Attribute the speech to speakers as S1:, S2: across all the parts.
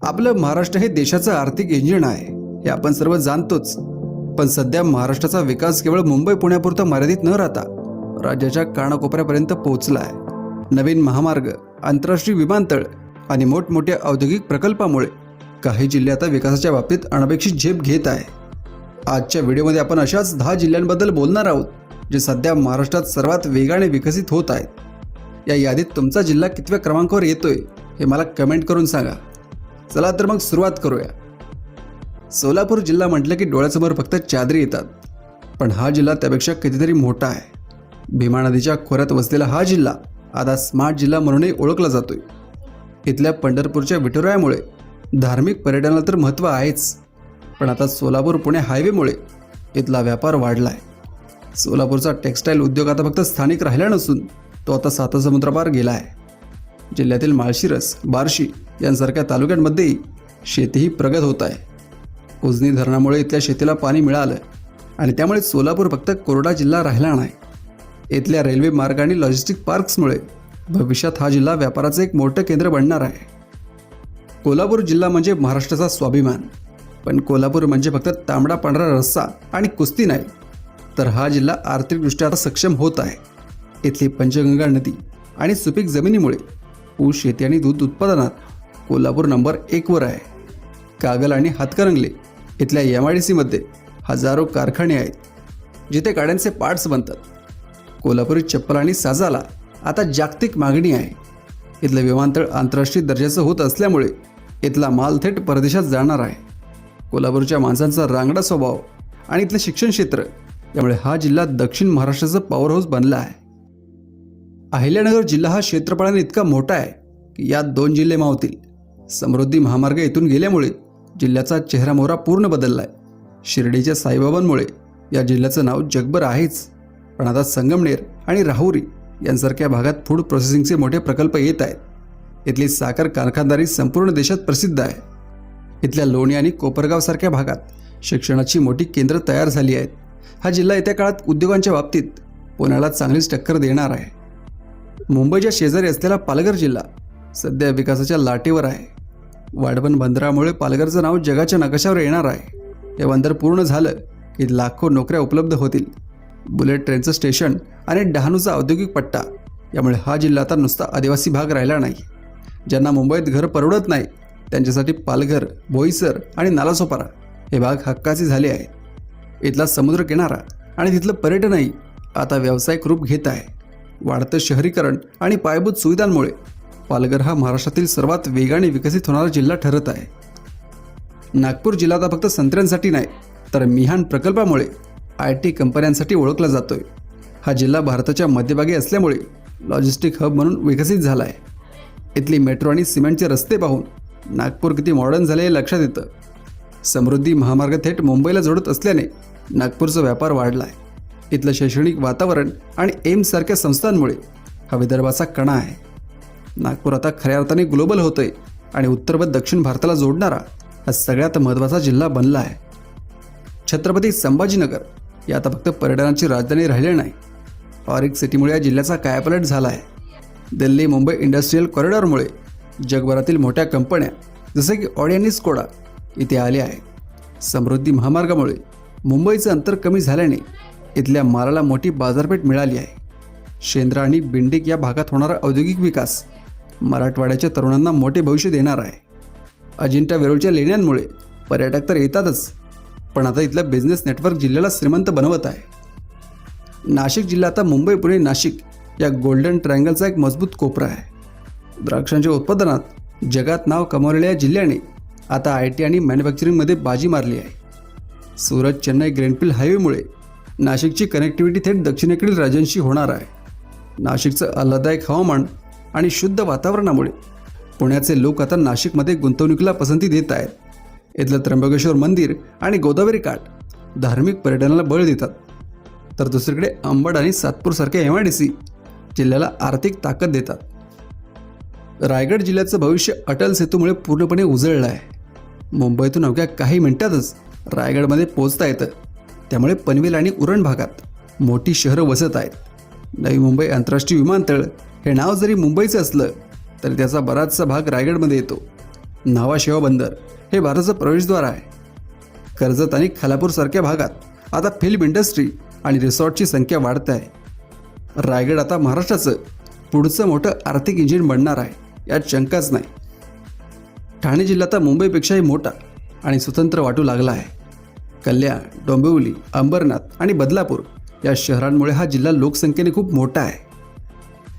S1: आपलं महाराष्ट्र हे देशाचं आर्थिक इंजिन आहे हे आपण सर्व जाणतोच. पण सध्या महाराष्ट्राचा विकास केवळ मुंबई पुण्यापुरता मर्यादित न राहता राज्याच्या कानाकोपऱ्यापर्यंत पोहोचला आहे. नवीन महामार्ग, आंतरराष्ट्रीय विमानतळ आणि मोठमोठ्या औद्योगिक प्रकल्पामुळे काही जिल्हे आता विकासाच्या बाबतीत अनपेक्षित झेप घेत आहे. आजच्या व्हिडिओमध्ये आपण अशाच 10 जिल्ह्यांबद्दल बोलणार आहोत जे सध्या महाराष्ट्रात सर्वात वेगाने विकसित होत आहेत. या यादीत तुमचा जिल्हा कितव्या क्रमांकावर येतोय हे मला कमेंट करून सांगा. चला तर मग सुरुवात करूया. सोलापूर जिल्हा म्हटलं की डोळ्यासमोर फक्त चादरी येतात, पण हा जिल्हा त्यापेक्षा कितीतरी मोठा आहे. भीमा नदीच्या खोऱ्यात वसलेला हा जिल्हा आता स्मार्ट जिल्हा म्हणूनही ओळखला जातोय. इथल्या पंढरपूरच्या विठुरायामुळे धार्मिक पर्यटनाला तर महत्त्व आहेच, पण आता सोलापूर पुणे हायवेमुळे इथला व्यापार वाढला आहे. सोलापूरचा टेक्स्टाईल उद्योग आता फक्त स्थानिक राहिला नसून तो आता सातसमुद्रापार गेला आहे. जिल्ह्यातील माळशिरस, बार्शी यांसारख्या तालुक्यांमध्येही शेतीही प्रगत होत आहे. उजनी धरणामुळे इथल्या शेतीला पाणी मिळालं आणि त्यामुळे सोलापूर फक्त कोरडा जिल्हा राहिला नाही. इथल्या रेल्वे मार्ग आणि लॉजिस्टिक पार्क्समुळे भविष्यात हा जिल्हा व्यापाराचं एक मोठं केंद्र बनणार आहे. कोल्हापूर जिल्हा म्हणजे महाराष्ट्राचा स्वाभिमान, पण कोल्हापूर म्हणजे फक्त तांबडा पांढरा रस्सा आणि कुस्ती नाही, तर हा जिल्हा आर्थिकदृष्ट्या आता सक्षम होत आहे. इथली पंचगंगा नदी आणि सुपीक जमिनीमुळे ऊस शेती आणि दूध उत्पादनात कोल्हापूर नंबर 1 वर आहे. कागल आणि हातकणंगले इथल्या MIDCमध्ये हजारो कारखाने आहेत जिथे गाड्यांचे पार्ट्स बनतात. कोल्हापुरी चप्पल आणि साजाला आता जागतिक मागणी आहे. इथलं विमानतळ आंतरराष्ट्रीय दर्जाचं होत असल्यामुळे इथला माल थेट परदेशात जाणार आहे. कोल्हापूरच्या माणसांचा रांगडा स्वभाव आणि इथलं शिक्षण क्षेत्र यामुळे हा जिल्हा दक्षिण महाराष्ट्राचं पॉवर हाऊस बनला आहे. अहिल्यानगर जिल्हा हा क्षेत्रफळाने इतका मोठा आहे की यात 2 जिल्हे मावतील. समृद्धी महामार्ग इथून गेल्यामुळे जिल्ह्याचा चेहरामोहरा पूर्ण बदलला आहे. शिर्डीच्या साईबाबांमुळे या जिल्ह्याचं नाव जगभर आहेच, पण आता संगमनेर आणि राहुरी यांसारख्या भागात फूड प्रोसेसिंगचे मोठे प्रकल्प येत आहेत. इथली साखर कारखानदारी संपूर्ण देशात प्रसिद्ध आहे. इथल्या लोणी आणि कोपरगावसारख्या भागात शिक्षणाची मोठी केंद्र तयार झाली आहेत. हा जिल्हा येत्या काळात उद्योगांच्या बाबतीत पुण्याला चांगलीच टक्कर देणार आहे. मुंबईच्या शेजारी असलेला पालघर जिल्हा सध्या विकासाच्या लाटेवर आहे. वाढवण बंदरामुळे पालघरचं नाव जगाच्या नकाशावर येणार आहे. हे बंदर पूर्ण झालं की लाखो नोकऱ्या उपलब्ध होतील. बुलेट ट्रेनचं स्टेशन आणि डहाणूचा औद्योगिक पट्टा यामुळे हा जिल्हा आता नुसता आदिवासी भाग राहिला नाही. ज्यांना मुंबईत घर परवडत नाही त्यांच्यासाठी पालघर, बोईसर आणि नालासोपारा हे भाग हक्काचे झाले आहेत. इथला समुद्र किनारा आणि तिथलं पर्यटनही आता व्यावसायिक रूप घेत आहे. वाढतं शहरीकरण आणि पायाभूत सुविधांमुळे पालघर हा महाराष्ट्रातील सर्वात वेगाने विकसित होणारा जिल्हा ठरत आहे. नागपूर जिल्हा आता फक्त संत्र्यांसाठी नाही तर मिहान प्रकल्पामुळे IT कंपन्यांसाठी ओळखला जातोय. हा जिल्हा भारताच्या मध्यभागी असल्यामुळे लॉजिस्टिक हब म्हणून विकसित झाला आहे. इथली मेट्रो आणि सिमेंटचे रस्ते पाहून नागपूर किती मॉडर्न झाले हे लक्षात येतं. समृद्धी महामार्ग थेट मुंबईला जोडत असल्याने नागपूरचा व्यापार वाढला आहे. इथलं शैक्षणिक वातावरण आणि एम्स सारख्या संस्थांमुळे हा विदर्भाचा कणा आहे. नागपूर आता खऱ्या अर्थाने ग्लोबल होतंय आणि उत्तर व दक्षिण भारताला जोडणारा हा सगळ्यात महत्त्वाचा जिल्हा बनला आहे. छत्रपती संभाजीनगर हे आता फक्त पर्यटनाची राजधानी राहिले नाही. ऑरिक सिटीमुळे या जिल्ह्याचा कायापालट झाला आहे. दिल्ली मुंबई इंडस्ट्रीयल कॉरिडॉरमुळे जगभरातील मोठ्या कंपन्या जसे की ऑडी आणि स्कोडा इथे आल्या आहेत. समृद्धी महामार्गामुळे मुंबईचं अंतर कमी झाल्याने इथल्या मालाला मोठी बाजारपेठ मिळाली आहे. शेंद्रा आणि बिंडिक या भागात होणारा औद्योगिक विकास मराठवाड्याच्या तरुणांना मोठे भविष्य देणार आहे. अजिंठा वेरूळच्या लेण्यांमुळे पर्यटक तर येतातच, पण आता इथलं बिझनेस नेटवर्क जिल्ह्याला श्रीमंत बनवत आहे. नाशिक जिल्हा आता मुंबई पुणे नाशिक या गोल्डन ट्रायंगलचा एक मजबूत कोपरा आहे. द्राक्षांच्या उत्पादनात जगात नाव कमावलेल्या या जिल्ह्याने आता IT आणि मॅन्युफॅक्चरिंगमध्ये बाजी मारली आहे. सुरत चेन्नई ग्रीनफील्ड हायवेमुळे नाशिकची कनेक्टिव्हिटी थेट दक्षिणेकडील राज्यांशी होणार आहे. नाशिकचं आल्हाददायक हवामान आणि शुद्ध वातावरणामुळे पुण्याचे लोक आता नाशिकमध्ये गुंतवणुकीला पसंती देत आहेत. इथलं त्र्यंबकेश्वर मंदिर आणि गोदावरी काठ धार्मिक पर्यटनाला बळ देतात, तर दुसरीकडे अंबड आणि सातपूरसारख्या MIDC जिल्ह्याला आर्थिक ताकद देतात. रायगड जिल्ह्याचं भविष्य अटल सेतूमुळे पूर्णपणे उजळलं आहे. मुंबईतून अवघ्या काही मिनिटातच रायगडमध्ये पोहोचता येतं. त्यामुळे पनवेल आणि उरण भागात मोठी शहरं वसत आहेत. नवी मुंबई आंतरराष्ट्रीय विमानतळ हे नाव जरी मुंबईचं असलं तरी त्याचा बराचसा भाग रायगडमध्ये येतो. न्हावा शेवा बंदर हे भारताचं प्रवेशद्वार आहे. कर्जत आणि खालापूरसारख्या भागात आता फिल्म इंडस्ट्री आणि रिसॉर्टची संख्या वाढत आहे. रायगड आता महाराष्ट्राचं पुढचं मोठं आर्थिक इंजिन बनणार आहे, यात शंकाच नाही. ठाणे जिल्हा आता मुंबईपेक्षाही मोठा आणि स्वतंत्र वाटू लागला आहे. कल्याण, डोंबिवली, अंबरनाथ आणि बदलापूर या शहरांमुळे हा जिल्हा लोकसंख्येने खूप मोठा आहे.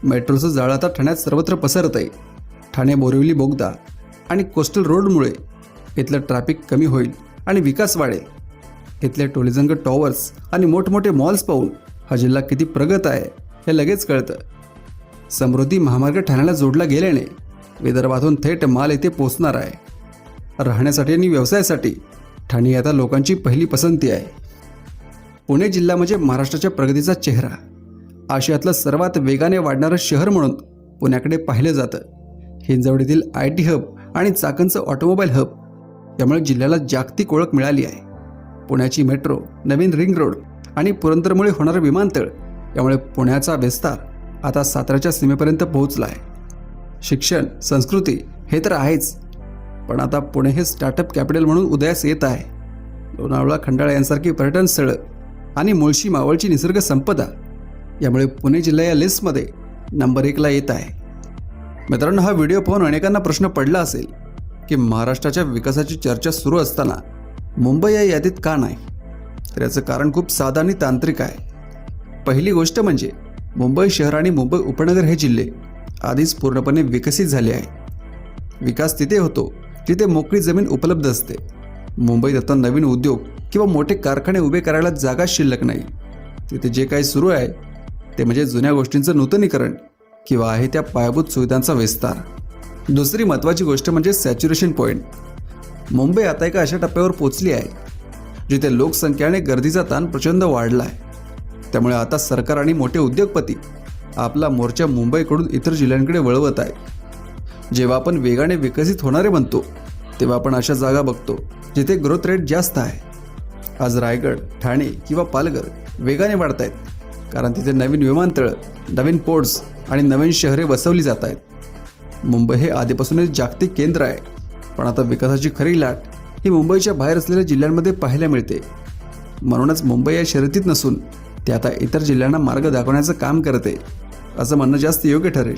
S1: मेट्रोचं जाळं आता ठाण्यात सर्वत्र पसरत आहे. ठाणे बोरिवली बोगदा आणि कोस्टल रोडमुळे इथलं ट्रॅफिक कमी होईल आणि विकास वाढेल. इथले टोलिजंग टॉवर्स आणि मोठमोठे मॉल्स पाहून हा जिल्हा किती प्रगत आहे हे लगेच कळतं. समृद्धी महामार्ग ठाण्याला जोडला गेल्याने विदर्भातून थेट माल येथे पोहोचणार आहे. राहण्यासाठी आणि व्यवसायासाठी ठाणे आता लोकांची पहिली पसंती आहे. पुणे जिल्हा म्हणजे महाराष्ट्राच्या प्रगतीचा चेहरा. आशियातलं सर्वात वेगाने वाढणारं शहर म्हणून पुण्याकडे पाहिलं जातं. हिंजवडीतील IT हब आणि चाकणचं ऑटोमोबाईल हब यामुळे जिल्ह्याला जागतिक ओळख मिळाली आहे. पुण्याची मेट्रो, नवीन रिंग रोड आणि पुरंदरमुळे होणारं विमानतळ यामुळे पुण्याचा विस्तार आता साताऱ्याच्या सीमेपर्यंत पोहोचला आहे. शिक्षण, संस्कृती हे तर आहेच, पण आता पुणे हे स्टार्टअप कॅपिटल म्हणून उदयास येत आहे. लोणावळा, खंडाळा यांसारखी पर्यटन स्थळं आणि मुळशी मावळची निसर्ग संपदा यामुळे पुणे जिल्हा या लिस्टमध्ये नंबर 1ला येत आहे. मित्रांनो, हा व्हिडिओ पाहून अनेकांना प्रश्न पडला असेल की महाराष्ट्राच्या विकासाची चर्चा सुरू असताना मुंबई या यादीत का नाही? तर याचं कारण खूप साधं आणि तांत्रिक आहे. पहिली गोष्ट म्हणजे मुंबई शहर आणि मुंबई उपनगर हे जिल्हे आधीच पूर्णपणे विकसित झाले आहेत. विकास तिथे होतो जिथे मोकळी जमीन उपलब्ध असते. मुंबईत आता नवीन उद्योग किंवा मोठे कारखाने उभे करायला जागा शिल्लक नाही. तिथे जे काही सुरू आहे ते म्हणजे जुन्या गोष्टींचं नूतनीकरण किंवा आहे त्या पायाभूत सुविधांचा विस्तार. दुसरी महत्त्वाची गोष्ट म्हणजे सॅच्युरेशन पॉईंट. मुंबई आता एका अशा टप्प्यावर पोचली आहे जिथे लोकसंख्या आणि गर्दीचा ताण प्रचंड वाढला आहे. त्यामुळे आता सरकार आणि मोठे उद्योगपती आपला मोर्चा मुंबईकडून इतर जिल्ह्यांकडे वळवत आहेत. जेव्हा आपण वेगाने विकसित होणारे म्हणतो तेव्हा आपण अशा जागा बघतो जिथे ग्रोथ रेट जास्त आहे. आज रायगड, ठाणे किंवा पालघर वेगाने वाढत आहेत कारण तिथे नवीन विमानतळं, नवीन पोर्ट्स आणि नवीन शहरे वसवली जात आहेत. मुंबई हे आधीपासूनच जागतिक केंद्र आहे, पण आता विकासाची खरी लाट ही मुंबईच्या बाहेर असलेल्या जिल्ह्यांमध्ये पाहायला मिळते. म्हणूनच मुंबई या शर्यतीत नसून ते आता इतर जिल्ह्यांना मार्ग दाखवण्याचं काम करते असं म्हणणं जास्त योग्य ठरेल.